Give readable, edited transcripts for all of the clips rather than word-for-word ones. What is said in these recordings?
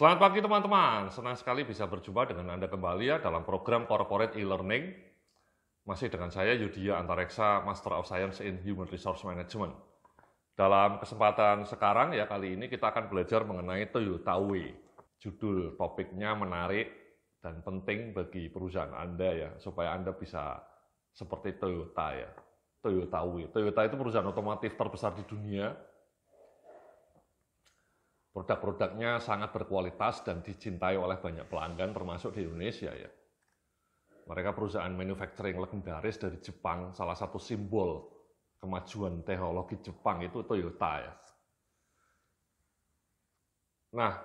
Selamat pagi teman-teman, senang sekali bisa berjumpa dengan Anda kembali ya dalam program Corporate E-Learning. Masih dengan saya Yudhya Antareksa, Master of Science in Human Resource Management. Dalam kesempatan sekarang ya kali ini kita akan belajar mengenai Toyota Way. Judul topiknya menarik dan penting bagi perusahaan Anda ya, supaya Anda bisa seperti Toyota ya. Toyota Way. Toyota itu perusahaan otomotif terbesar di dunia. Produk-produknya sangat berkualitas dan dicintai oleh banyak pelanggan termasuk di Indonesia ya. Mereka perusahaan manufacturing legendaris dari Jepang, salah satu simbol kemajuan teknologi Jepang itu Toyota ya. Nah,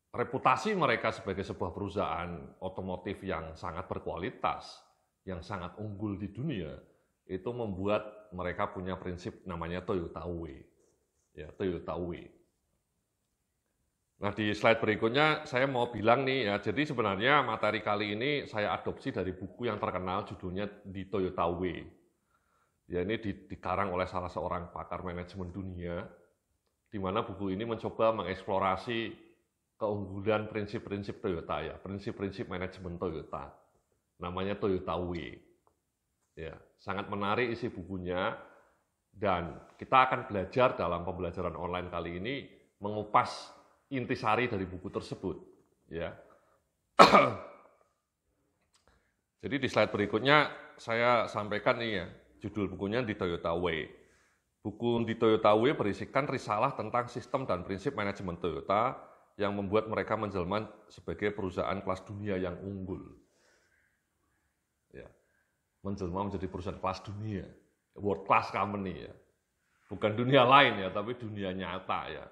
reputasi mereka sebagai sebuah perusahaan otomotif yang sangat berkualitas, yang sangat unggul di dunia, itu membuat mereka punya prinsip namanya Toyota Way. Ya, Toyota Way. Nah, di slide berikutnya saya mau bilang nih ya, jadi sebenarnya materi kali ini saya adopsi dari buku yang terkenal judulnya The Toyota Way. Ya, ini dikarang oleh salah seorang pakar manajemen dunia, di mana buku ini mencoba mengeksplorasi keunggulan prinsip-prinsip Toyota ya, prinsip-prinsip manajemen Toyota. Namanya Toyota Way. Ya, sangat menarik isi bukunya. Dan kita akan belajar dalam pembelajaran online kali ini mengupas intisari dari buku tersebut. Ya. Jadi di slide berikutnya saya sampaikan nih ya, judul bukunya The Toyota Way. Buku The Toyota Way berisikan risalah tentang sistem dan prinsip manajemen Toyota yang membuat mereka menjelma sebagai perusahaan kelas dunia yang unggul. Ya. Menjelma menjadi perusahaan kelas dunia. World class company ya, bukan dunia lain ya, tapi dunia nyata ya,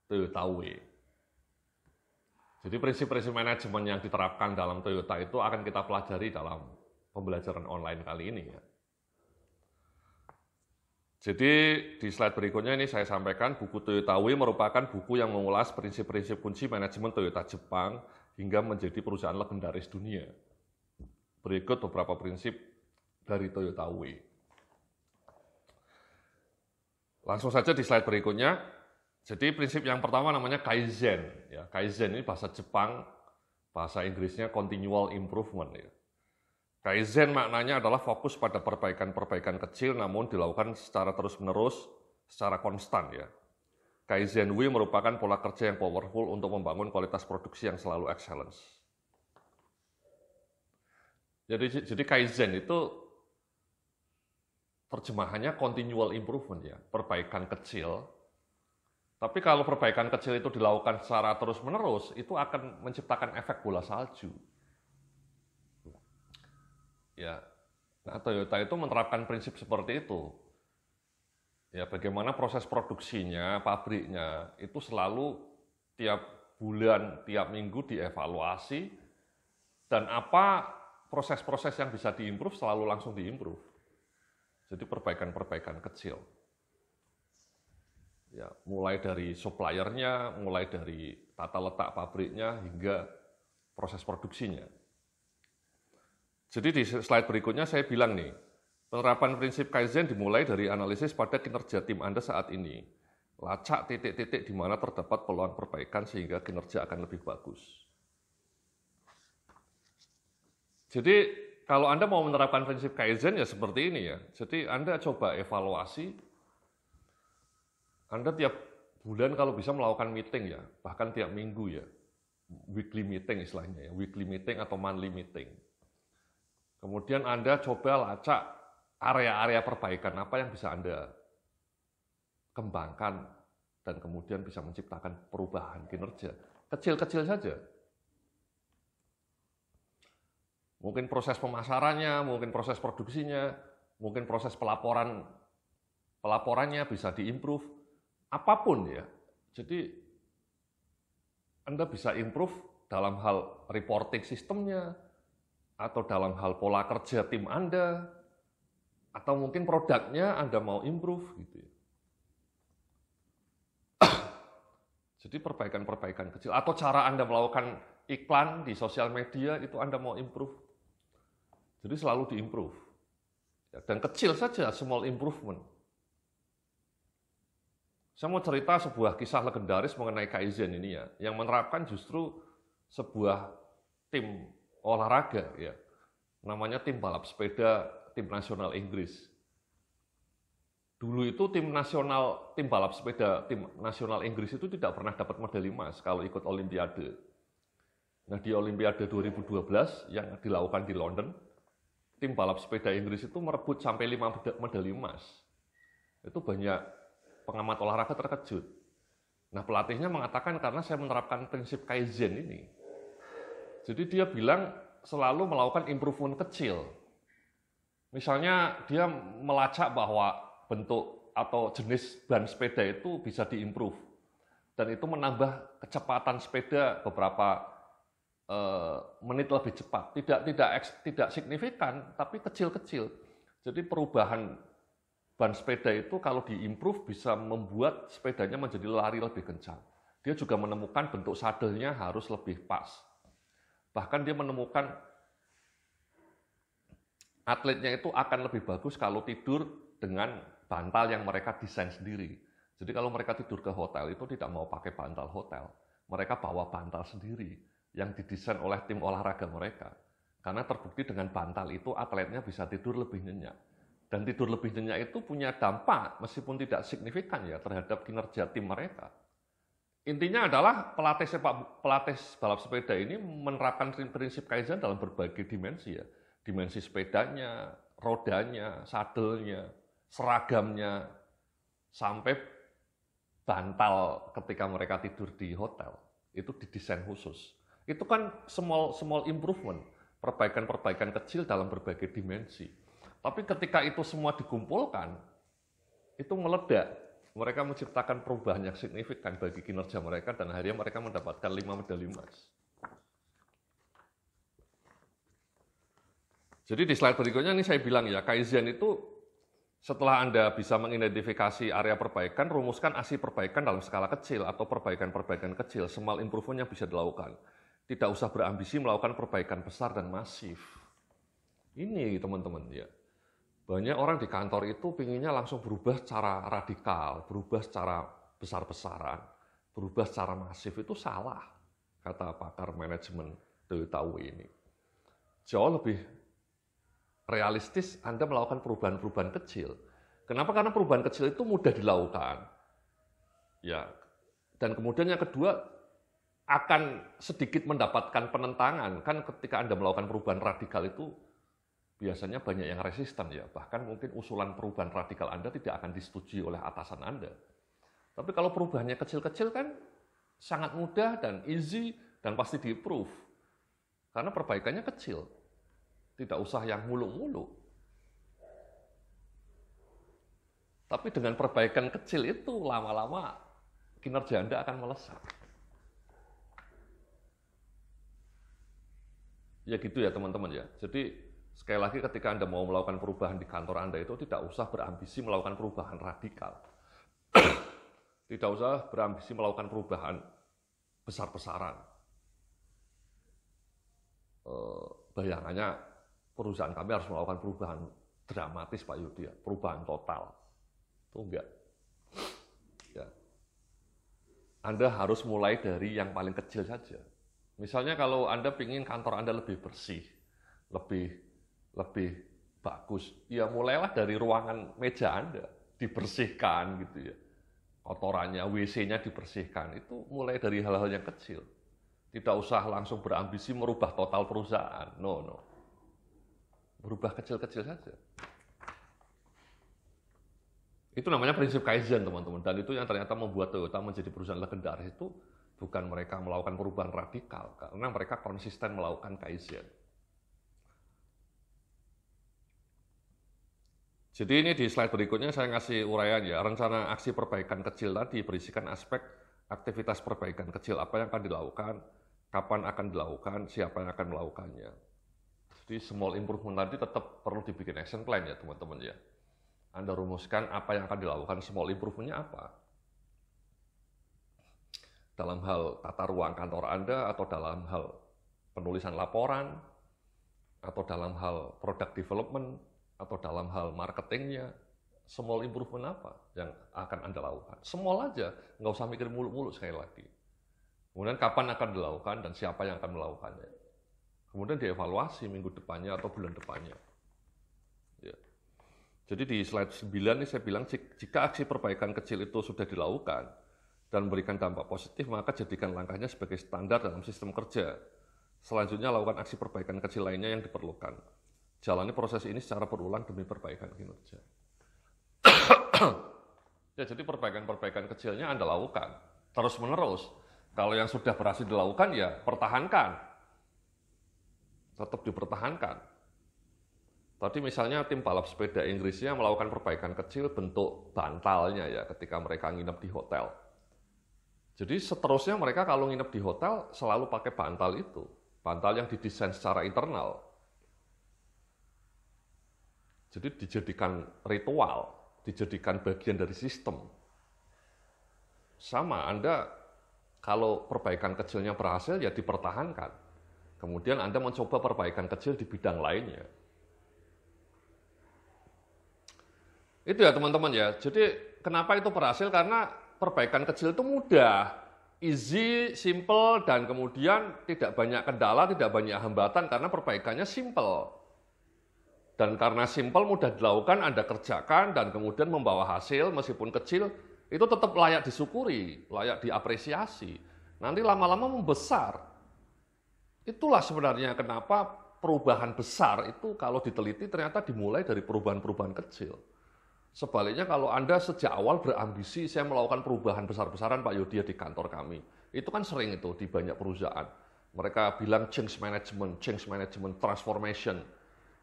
Toyota Way. Jadi prinsip-prinsip manajemen yang diterapkan dalam Toyota itu akan kita pelajari dalam pembelajaran online kali ini ya. Jadi di slide berikutnya ini saya sampaikan buku Toyota Way merupakan buku yang mengulas prinsip-prinsip kunci manajemen Toyota Jepang hingga menjadi perusahaan legendaris dunia. Berikut beberapa prinsip dari Toyota Way. Langsung saja di slide berikutnya. Jadi prinsip yang pertama namanya Kaizen. Ya, Kaizen ini bahasa Jepang, bahasa Inggrisnya continual improvement. Ya. Kaizen maknanya adalah fokus pada perbaikan-perbaikan kecil namun dilakukan secara terus-menerus, secara konstan. Ya. Kaizen Way merupakan pola kerja yang powerful untuk membangun kualitas produksi yang selalu excellence. Jadi Kaizen itu terjemahannya continual improvement ya, perbaikan kecil. Tapi kalau perbaikan kecil itu dilakukan secara terus-menerus, itu akan menciptakan efek bola salju. Ya, nah Toyota itu menerapkan prinsip seperti itu. Ya, bagaimana proses produksinya, pabriknya itu selalu tiap bulan, tiap minggu dievaluasi, dan apa proses-proses yang bisa diimprove selalu langsung diimprove. Jadi perbaikan-perbaikan kecil. Ya, mulai dari suppliernya, mulai dari tata letak pabriknya hingga proses produksinya. Jadi di slide berikutnya saya bilang nih, penerapan prinsip Kaizen dimulai dari analisis pada kinerja tim Anda saat ini. Lacak titik-titik di mana terdapat peluang perbaikan sehingga kinerja akan lebih bagus. Jadi kalau Anda mau menerapkan prinsip Kaizen ya seperti ini ya. Jadi Anda coba evaluasi. Anda tiap bulan kalau bisa melakukan meeting ya, bahkan tiap minggu ya. Weekly meeting istilahnya ya, weekly meeting atau monthly meeting. Kemudian Anda coba lacak area-area perbaikan apa yang bisa Anda kembangkan dan kemudian bisa menciptakan perubahan kinerja. Kecil-kecil saja. Mungkin proses pemasarannya, mungkin proses produksinya, mungkin proses pelaporannya bisa diimprove, apapun ya. Jadi Anda bisa improve dalam hal reporting sistemnya, atau dalam hal pola kerja tim Anda, atau mungkin produknya Anda mau improve gitu ya. Jadi perbaikan-perbaikan kecil, atau cara Anda melakukan iklan di sosial media itu Anda mau improve. Jadi selalu diimprove. Dan kecil saja, small improvement. Saya mau cerita sebuah kisah legendaris mengenai Kaizen ini ya, yang menerapkan justru sebuah tim olahraga ya, namanya tim balap sepeda tim nasional Inggris. Dulu itu tim balap sepeda tim nasional Inggris itu tidak pernah dapat medali emas kalau ikut Olimpiade. Nah di Olimpiade 2012 yang dilakukan di London, tim balap sepeda Inggris itu merebut sampai 5 medali emas. Itu banyak pengamat olahraga terkejut. Nah pelatihnya mengatakan karena saya menerapkan prinsip Kaizen ini. Jadi dia bilang selalu melakukan improvement kecil. Misalnya dia melacak bahwa bentuk atau jenis ban sepeda itu bisa diimprove. Dan itu menambah kecepatan sepeda beberapa menit lebih cepat. Tidak signifikan, tapi kecil-kecil. Jadi perubahan ban sepeda itu kalau diimprove bisa membuat sepedanya menjadi lari lebih kencang. Dia juga menemukan bentuk sadelnya harus lebih pas. Bahkan dia menemukan atletnya itu akan lebih bagus kalau tidur dengan bantal yang mereka desain sendiri. Jadi kalau mereka tidur ke hotel itu tidak mau pakai bantal hotel. Mereka bawa bantal sendiri yang didesain oleh tim olahraga mereka. Karena terbukti dengan bantal itu atletnya bisa tidur lebih nyenyak. Dan tidur lebih nyenyak itu punya dampak meskipun tidak signifikan ya terhadap kinerja tim mereka. Intinya adalah pelatih balap sepeda ini menerapkan prinsip Kaizen dalam berbagai dimensi ya. Dimensi sepedanya, rodanya, sadelnya, seragamnya, sampai bantal ketika mereka tidur di hotel. Itu didesain khusus. Itu kan small improvement, perbaikan-perbaikan kecil dalam berbagai dimensi. Tapi ketika itu semua dikumpulkan, itu meledak. Mereka menciptakan perubahan yang signifikan bagi kinerja mereka dan akhirnya mereka mendapatkan 5 medali emas. Jadi di slide berikutnya ini saya bilang ya, Kaizen itu setelah Anda bisa mengidentifikasi area perbaikan, rumuskan aksi perbaikan dalam skala kecil atau perbaikan-perbaikan kecil, small improvement yang bisa dilakukan. Tidak usah berambisi melakukan perbaikan besar dan masif. Ini teman-teman ya. Banyak orang di kantor itu pinginnya langsung berubah secara radikal, berubah secara besar-besaran, berubah secara masif. Itu salah, kata pakar manajemen Toyota ini. Jauh lebih realistis Anda melakukan perubahan-perubahan kecil. Kenapa? Karena perubahan kecil itu mudah dilakukan. Ya. Dan kemudian yang kedua, akan sedikit mendapatkan penentangan. Kan ketika Anda melakukan perubahan radikal itu biasanya banyak yang resisten ya. Bahkan mungkin usulan perubahan radikal Anda tidak akan disetujui oleh atasan Anda. Tapi kalau perubahannya kecil-kecil kan sangat mudah dan easy dan pasti di-approve. Karena perbaikannya kecil. Tidak usah yang muluk-muluk. Tapi dengan perbaikan kecil itu lama-lama kinerja Anda akan melesat. Ya gitu ya teman-teman ya. Jadi sekali lagi ketika Anda mau melakukan perubahan di kantor Anda itu tidak usah berambisi melakukan perubahan radikal. Tidak usah berambisi melakukan perubahan besar-besaran. Bayangannya perusahaan kami harus melakukan perubahan dramatis Pak Yudi ya, perubahan total. Itu enggak. Ya. Anda harus mulai dari yang paling kecil saja. Misalnya kalau Anda ingin kantor Anda lebih bersih, lebih bagus, ya mulailah dari ruangan meja Anda, dibersihkan gitu ya. Kotorannya, WC-nya dibersihkan, itu mulai dari hal-hal yang kecil. Tidak usah langsung berambisi merubah total perusahaan, no. Berubah kecil-kecil saja. Itu namanya prinsip Kaizen teman-teman, dan itu yang ternyata membuat Toyota menjadi perusahaan legendaris itu bukan mereka melakukan perubahan radikal, karena mereka konsisten melakukan Kaizen. Jadi ini di slide berikutnya saya ngasih uraian ya, rencana aksi perbaikan kecil tadi berisikan aspek aktivitas perbaikan kecil, apa yang akan dilakukan, kapan akan dilakukan, siapa yang akan melakukannya. Jadi small improvement tadi tetap perlu dibikin action plan ya teman-teman ya. Anda rumuskan apa yang akan dilakukan, small improvement-nya apa. Dalam hal tata ruang kantor Anda, atau dalam hal penulisan laporan, atau dalam hal product development, atau dalam hal marketingnya, Small improvement apa yang akan Anda lakukan? Small aja, nggak usah mikir mulu-mulu sekali lagi. Kemudian kapan akan dilakukan dan siapa yang akan melakukannya. Kemudian dievaluasi minggu depannya atau bulan depannya. Ya. Jadi di slide 9 ini saya bilang jika aksi perbaikan kecil itu sudah dilakukan dan memberikan dampak positif, maka jadikan langkahnya sebagai standar dalam sistem kerja. Selanjutnya lakukan aksi perbaikan kecil lainnya yang diperlukan. Jalani proses ini secara berulang demi perbaikan kinerja. Ya, jadi perbaikan-perbaikan kecilnya Anda lakukan terus-menerus. Kalau yang sudah berhasil dilakukan, ya pertahankan. Tetap dipertahankan. Tadi misalnya tim balap sepeda Inggrisnya melakukan perbaikan kecil bentuk bantalnya ya ketika mereka nginep di hotel. Jadi seterusnya mereka kalau nginep di hotel selalu pakai bantal itu. Bantal yang didesain secara internal. Jadi dijadikan ritual, dijadikan bagian dari sistem. Sama, Anda kalau perbaikan kecilnya berhasil ya dipertahankan. Kemudian Anda mencoba perbaikan kecil di bidang lainnya. Itu ya teman-teman ya. Jadi kenapa itu berhasil? Karena perbaikan kecil itu mudah, easy, simple, dan kemudian tidak banyak kendala, tidak banyak hambatan karena perbaikannya simple. Dan karena simple, mudah dilakukan, Anda kerjakan, dan kemudian membawa hasil meskipun kecil, itu tetap layak disyukuri, layak diapresiasi. Nanti lama-lama membesar. Itulah sebenarnya kenapa perubahan besar itu kalau diteliti ternyata dimulai dari perubahan-perubahan kecil. Sebaliknya kalau Anda sejak awal berambisi, saya melakukan perubahan besar-besaran Pak Yodi di kantor kami. Itu kan sering itu di banyak perusahaan. Mereka bilang change management, transformation.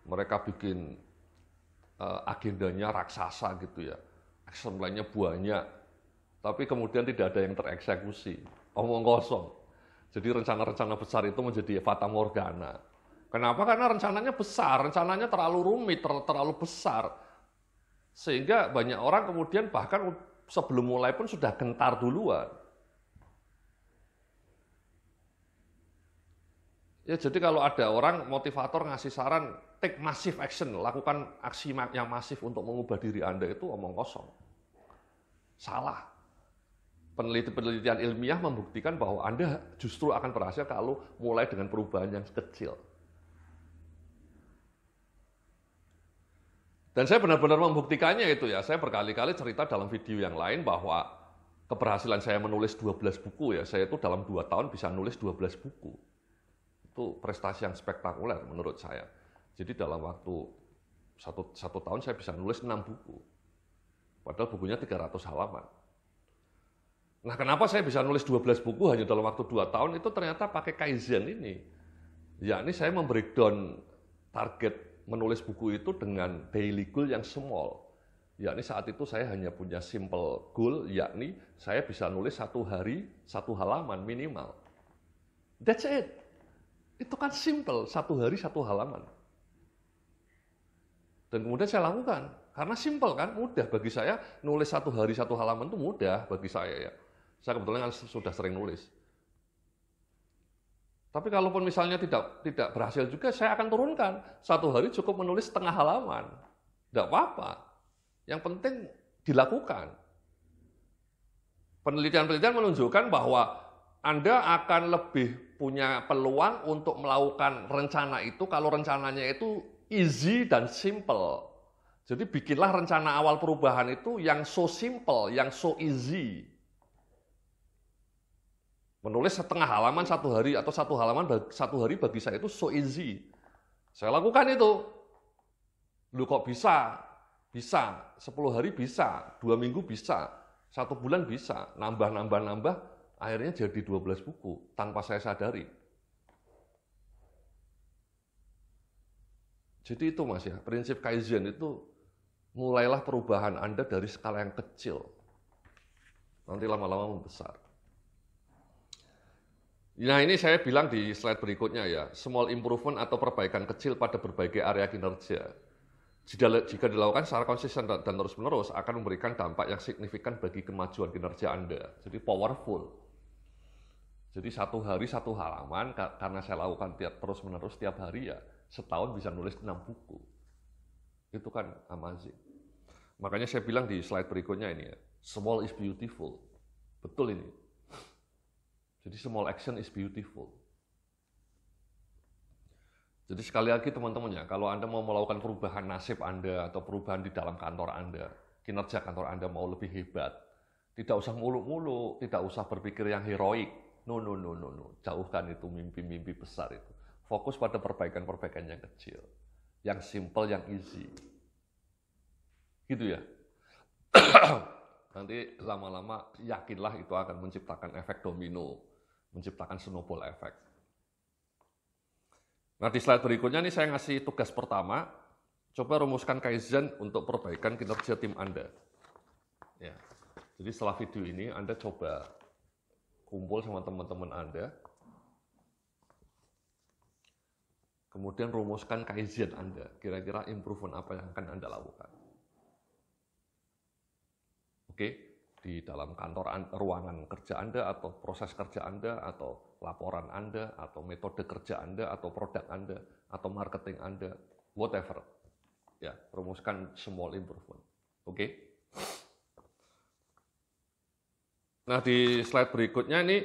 Mereka bikin agendanya raksasa gitu ya. Action plan-nya banyak. Tapi kemudian tidak ada yang tereksekusi. Omong kosong. Jadi rencana-rencana besar itu menjadi fata morgana. Kenapa? Karena rencananya besar, rencananya terlalu rumit, terlalu besar. Sehingga banyak orang kemudian bahkan sebelum mulai pun sudah gentar duluan. Ya jadi kalau ada orang motivator ngasih saran, take massive action, lakukan aksi yang masif untuk mengubah diri Anda, itu omong kosong. Salah. Penelitian ilmiah membuktikan bahwa Anda justru akan berhasil kalau mulai dengan perubahan yang kecil. Dan saya benar-benar membuktikannya itu ya. Saya berkali-kali cerita dalam video yang lain bahwa keberhasilan saya menulis 12 buku ya. Saya itu dalam 2 tahun bisa nulis 12 buku. Itu prestasi yang spektakuler menurut saya. Jadi dalam waktu satu tahun saya bisa nulis 6 buku. Padahal bukunya 300 halaman. Nah kenapa saya bisa nulis 12 buku hanya dalam waktu 2 tahun? Itu ternyata pakai Kaizen ini. Yakni saya membreakdown target menulis buku itu dengan daily goal yang small. Yakni saat itu saya hanya punya simple goal, yakni saya bisa nulis 1 hari 1 halaman minimal. That's it. Itu kan simple, 1 hari 1 halaman. Dan kemudian saya lakukan, karena simple kan, mudah bagi saya, nulis 1 hari 1 halaman itu mudah bagi saya ya. Saya kebetulan sudah sering nulis. Tapi kalaupun misalnya tidak berhasil juga, saya akan turunkan. 1 hari cukup menulis setengah halaman. Tidak apa-apa. Yang penting dilakukan. Penelitian-penelitian menunjukkan bahwa Anda akan lebih punya peluang untuk melakukan rencana itu kalau rencananya itu easy dan simple. Jadi bikinlah rencana awal perubahan itu yang so simple, yang so easy. Menulis setengah halaman 1 hari atau 1 halaman 1 hari bagi saya itu so easy. Saya lakukan itu. Lu kok bisa? Bisa. 10 hari bisa. 2 minggu bisa. 1 bulan bisa. Nambah. Akhirnya jadi 12 buku tanpa saya sadari. Jadi itu Mas ya, prinsip Kaizen itu mulailah perubahan Anda dari skala yang kecil. Nanti lama-lama membesar. Nah ini saya bilang di slide berikutnya ya, small improvement atau perbaikan kecil pada berbagai area kinerja. Jika dilakukan secara konsisten dan terus-menerus akan memberikan dampak yang signifikan bagi kemajuan kinerja Anda. Jadi powerful. Jadi 1 hari 1 halaman, karena saya lakukan terus-menerus tiap hari ya, setahun bisa nulis 6 buku. Itu kan amazing. Makanya saya bilang di slide berikutnya ini ya, small is beautiful. Betul ini. Jadi small action is beautiful. Jadi sekali lagi teman-teman ya, kalau Anda mau melakukan perubahan nasib Anda atau perubahan di dalam kantor Anda, kinerja kantor Anda mau lebih hebat, tidak usah muluk-muluk, tidak usah berpikir yang heroik. No. Jauhkan itu mimpi-mimpi besar itu. Fokus pada perbaikan-perbaikan yang kecil, yang simple, yang easy. Gitu ya. Nanti lama-lama yakinlah itu akan menciptakan efek domino, menciptakan snowball effect. Nah, di slide berikutnya nih saya ngasih tugas pertama, coba rumuskan Kaizen untuk perbaikan kinerja tim Anda. Ya. Jadi setelah video ini Anda coba kumpul sama teman-teman Anda, kemudian rumuskan Kaizen Anda, kira-kira improvement apa yang akan Anda lakukan. Oke, di dalam kantor ruangan kerja Anda, atau proses kerja Anda, atau laporan Anda, atau metode kerja Anda, atau produk Anda, atau marketing Anda, whatever. Ya, rumuskan small improvement. Oke. Nah, di slide berikutnya ini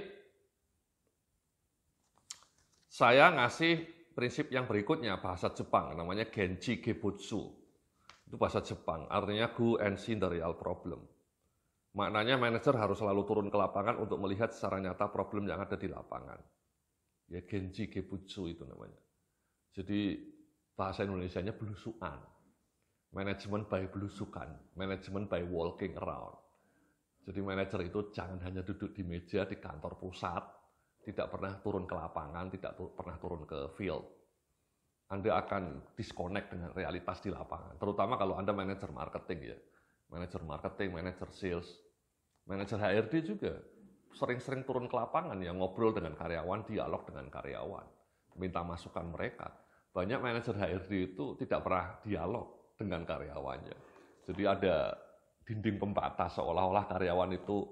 saya ngasih prinsip yang berikutnya, bahasa Jepang, namanya Genji Gebutsu. Itu bahasa Jepang, artinya go and see the real problem. Maknanya manajer harus selalu turun ke lapangan untuk melihat secara nyata problem yang ada di lapangan. Ya, Genji Gebutsu itu namanya. Jadi bahasa Indonesianya belusukan. Manajemen by belusukan, manajemen by walking around. Jadi manajer itu jangan hanya duduk di meja di kantor pusat, tidak pernah turun ke lapangan, tidak pernah turun ke field. Anda akan disconnect dengan realitas di lapangan. Terutama kalau Anda manajer marketing ya. Manajer marketing, manajer sales, manajer HRD juga sering-sering turun ke lapangan ya, ngobrol dengan karyawan, dialog dengan karyawan, minta masukan mereka. Banyak manajer HRD itu tidak pernah dialog dengan karyawannya. Jadi ada dinding pembatas, seolah-olah karyawan itu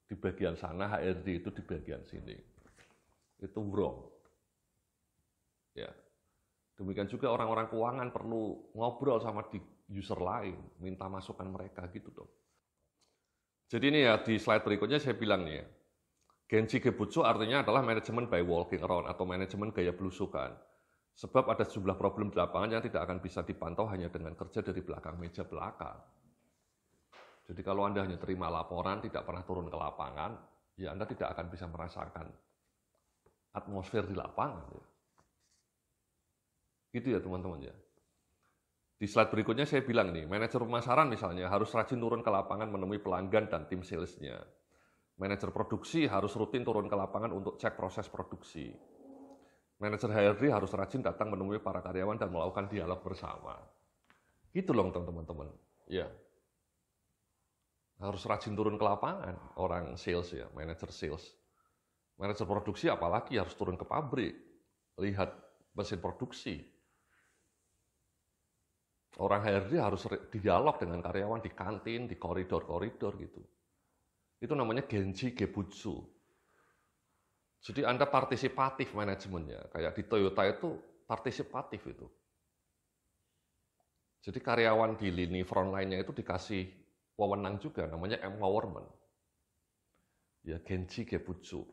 di bagian sana, HRD itu di bagian sini. Itu wrong. Ya. Demikian juga orang-orang keuangan perlu ngobrol sama di user lain, minta masukan mereka gitu dong. Jadi ini ya di slide berikutnya saya bilang nih ya, Genji Gebutsu artinya adalah manajemen by walking around atau manajemen gaya belusukan. Sebab ada sejumlah problem di lapangan yang tidak akan bisa dipantau hanya dengan kerja dari belakang meja belakang. Jadi kalau Anda hanya terima laporan, tidak pernah turun ke lapangan, ya Anda tidak akan bisa merasakan atmosfer di lapangan. Ya. Gitu ya teman-teman ya. Di slide berikutnya saya bilang nih, manajer pemasaran misalnya harus rajin turun ke lapangan menemui pelanggan dan tim salesnya. Manajer produksi harus rutin turun ke lapangan untuk cek proses produksi. Manajer HRD harus rajin datang menemui para karyawan dan melakukan dialog bersama. Gitu loh teman-teman. Ya. Harus rajin turun ke lapangan, orang sales ya, manajer sales. Manajer produksi apalagi harus turun ke pabrik, lihat mesin produksi. Orang HRD harus dialog dengan karyawan di kantin, di koridor-koridor gitu. Itu namanya Genji Gebutsu. Jadi Anda partisipatif manajemennya. Kayak di Toyota itu partisipatif itu. Jadi karyawan di lini frontline-nya itu dikasih wewenang juga, namanya empowerment. Ya, Genji Gebutsu.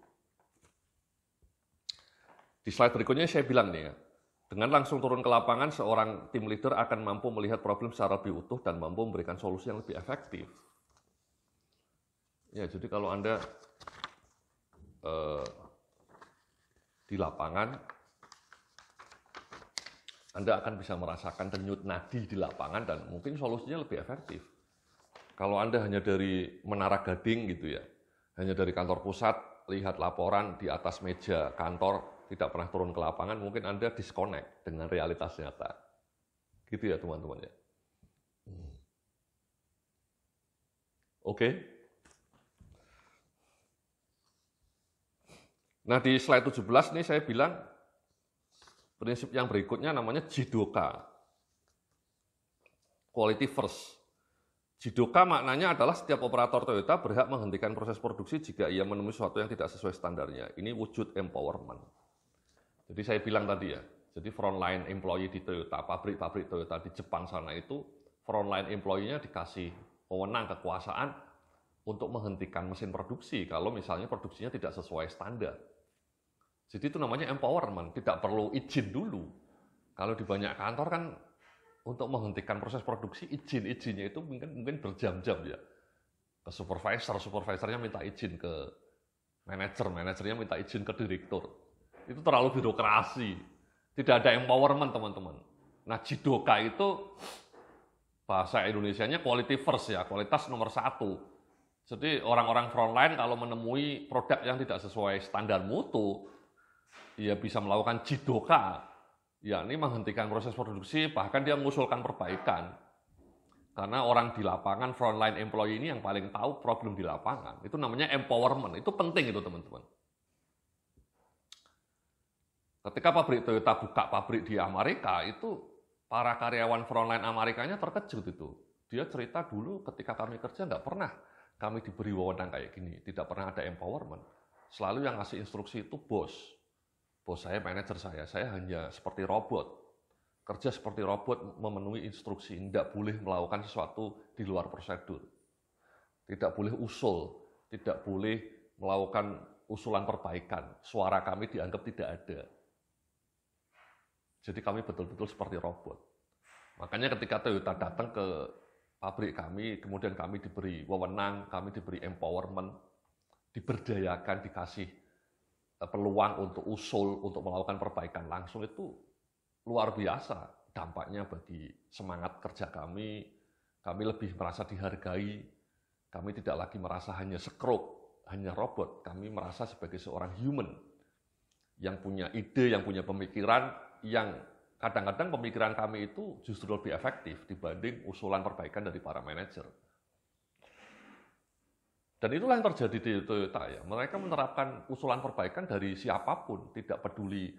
Di slide berikutnya saya bilang nih ya, dengan langsung turun ke lapangan, seorang tim leader akan mampu melihat problem secara lebih utuh dan mampu memberikan solusi yang lebih efektif. Ya, jadi kalau Anda di lapangan, Anda akan bisa merasakan denyut nadi di lapangan dan mungkin solusinya lebih efektif. Kalau Anda hanya dari Menara Gading gitu ya, hanya dari kantor pusat, lihat laporan di atas meja kantor, tidak pernah turun ke lapangan, mungkin Anda disconnect dengan realitas nyata. Gitu ya teman-teman ya. Oke. Nah di slide 17 nih saya bilang, prinsip yang berikutnya namanya Jidoka. Quality first. Jidoka maknanya adalah setiap operator Toyota berhak menghentikan proses produksi jika ia menemui sesuatu yang tidak sesuai standarnya. Ini wujud empowerment. Jadi saya bilang tadi ya, jadi frontline employee di Toyota, pabrik-pabrik Toyota di Jepang sana itu frontline employee-nya dikasih wewenang kekuasaan untuk menghentikan mesin produksi kalau misalnya produksinya tidak sesuai standar. Jadi itu namanya empowerment, tidak perlu izin dulu. Kalau di banyak kantor kan untuk menghentikan proses produksi izinnya itu mungkin berjam-jam ya. Ke supervisornya minta izin ke manajernya minta izin ke direktur. Itu terlalu birokrasi. Tidak ada empowerment, teman-teman. Nah, Jidoka itu bahasa Indonesianya quality first ya, kualitas nomor 1. Jadi orang-orang frontline kalau menemui produk yang tidak sesuai standar mutu, ya bisa melakukan Jidoka, yakni menghentikan proses produksi, bahkan dia mengusulkan perbaikan. Karena orang di lapangan, frontline employee ini yang paling tahu problem di lapangan. Itu namanya empowerment, itu penting itu teman-teman. Ketika pabrik Toyota buka pabrik di Amerika, itu para karyawan frontline Amerikanya terkejut itu. Dia cerita dulu ketika kami kerja nggak pernah kami diberi wewenang kayak gini, tidak pernah ada empowerment. Selalu yang ngasih instruksi itu bos. Bos saya, manajer saya hanya seperti robot. Kerja seperti robot memenuhi instruksi, tidak boleh melakukan sesuatu di luar prosedur. Tidak boleh usul, tidak boleh melakukan usulan perbaikan. Suara kami dianggap tidak ada. Jadi kami betul-betul seperti robot. Makanya ketika Toyota datang ke pabrik kami, kemudian kami diberi wewenang, kami diberi empowerment, diberdayakan, dikasih peluang untuk usul, untuk melakukan perbaikan langsung, itu luar biasa dampaknya bagi semangat kerja kami. Kami lebih merasa dihargai, kami tidak lagi merasa hanya sekrup, hanya robot, kami merasa sebagai seorang human yang punya ide, yang punya pemikiran, yang kadang-kadang pemikiran kami itu justru lebih efektif dibanding usulan perbaikan dari para manajer. Dan itulah yang terjadi di Toyota ya. Mereka menerapkan usulan perbaikan dari siapapun, tidak peduli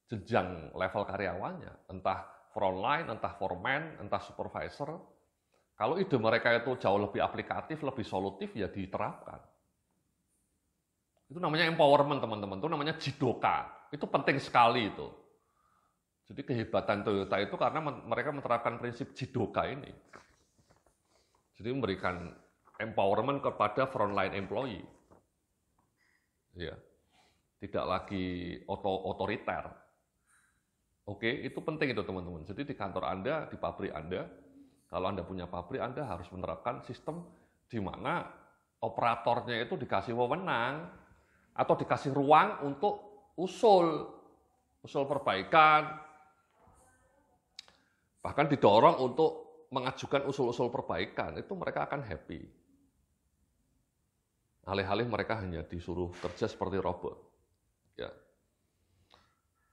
jenjang level karyawannya, entah frontline, entah foreman, entah supervisor. Kalau ide mereka itu jauh lebih aplikatif, lebih solutif, ya diterapkan. Itu namanya empowerment, teman-teman. Itu namanya Jidoka. Itu penting sekali itu. Jadi kehebatan Toyota itu karena mereka menerapkan prinsip Jidoka ini. Jadi memberikan empowerment kepada frontline employee. Ya. Tidak lagi otoriter. Oke, itu penting itu teman-teman. Jadi di kantor Anda, di pabrik Anda, kalau Anda punya pabrik, Anda harus menerapkan sistem di mana operatornya itu dikasih wewenang atau dikasih ruang untuk usul perbaikan, bahkan didorong untuk mengajukan usul-usul perbaikan, itu mereka akan happy. Alih-alih mereka hanya disuruh kerja seperti robot. Ya.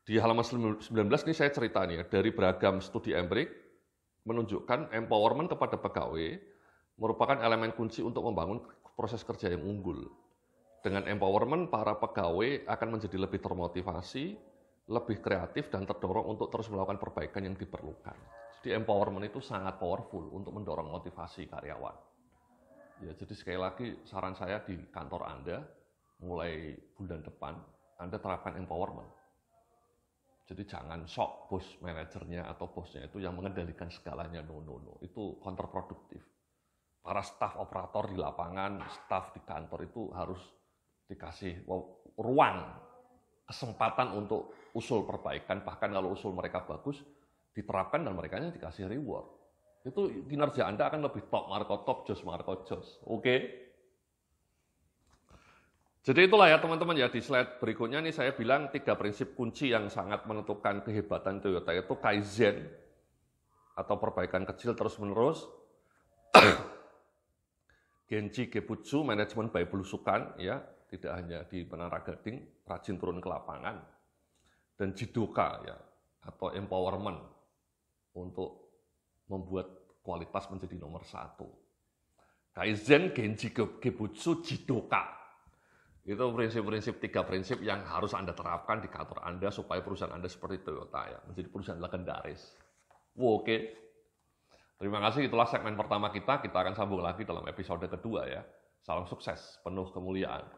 Di halaman 19 ini saya cerita nih ya, dari beragam studi empirik menunjukkan empowerment kepada pegawai merupakan elemen kunci untuk membangun proses kerja yang unggul. Dengan empowerment, para pegawai akan menjadi lebih termotivasi, lebih kreatif, dan terdorong untuk terus melakukan perbaikan yang diperlukan. Jadi empowerment itu sangat powerful untuk mendorong motivasi karyawan. Ya, jadi sekali lagi saran saya di kantor Anda, mulai bulan depan, Anda terapkan empowerment. Jadi jangan sok bos manajernya atau bosnya itu yang mengendalikan segalanya, no. Itu kontraproduktif. Para staf operator di lapangan, staf di kantor itu harus dikasih ruang, kesempatan untuk usul perbaikan, bahkan kalau usul mereka bagus, diterapkan dan mereka dikasih reward. Itu kinerja Anda akan lebih top marko top, jos marko jos. Oke? Jadi itulah ya teman-teman ya, di slide berikutnya nih saya bilang 3 prinsip kunci yang sangat menentukan kehebatan Toyota, yaitu Kaizen atau perbaikan kecil terus-menerus, Genji Gebutsu, manajemen by belusukan, ya, tidak hanya di Menara Gading, rajin turun ke lapangan, dan Jidoka ya, atau empowerment untuk membuat kualitas menjadi nomor 1. Kaizen, Genji Gebutsu, Jidoka. Itu prinsip-prinsip, 3 prinsip yang harus Anda terapkan di kantor Anda supaya perusahaan Anda seperti Toyota ya, menjadi perusahaan legendaris. Oke. Terima kasih, itulah segmen pertama kita. Kita akan sambung lagi dalam episode kedua ya. Salam sukses, penuh kemuliaan.